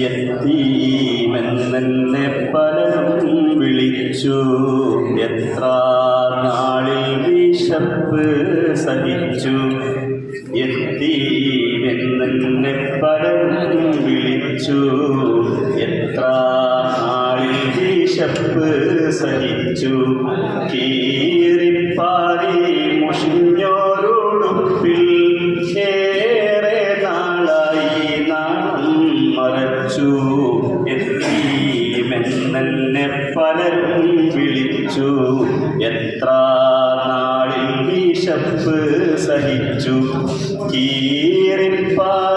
യത്തീമെന്നെ പലരും വിളിച്ചു, എത്ര നാളിൽ വിശപ്പ് സഹിച്ചു. യത്തീമെന്നെ പലരും വിളിച്ചു, എത്ര നാളിൽ വിശപ്പ് സഹിച്ചു. കീറിപ്പാറി മുഷിഞ്ഞോരുടുപ്പിൽ ഏറെ നാളായി നാണം മറച്ചു. യത്തീമെന്നെ പലരും വിളിച്ചു, എത്ര നാളിൽ വിശപ്പ് സഹിച്ചു. കീറിപ്പാറി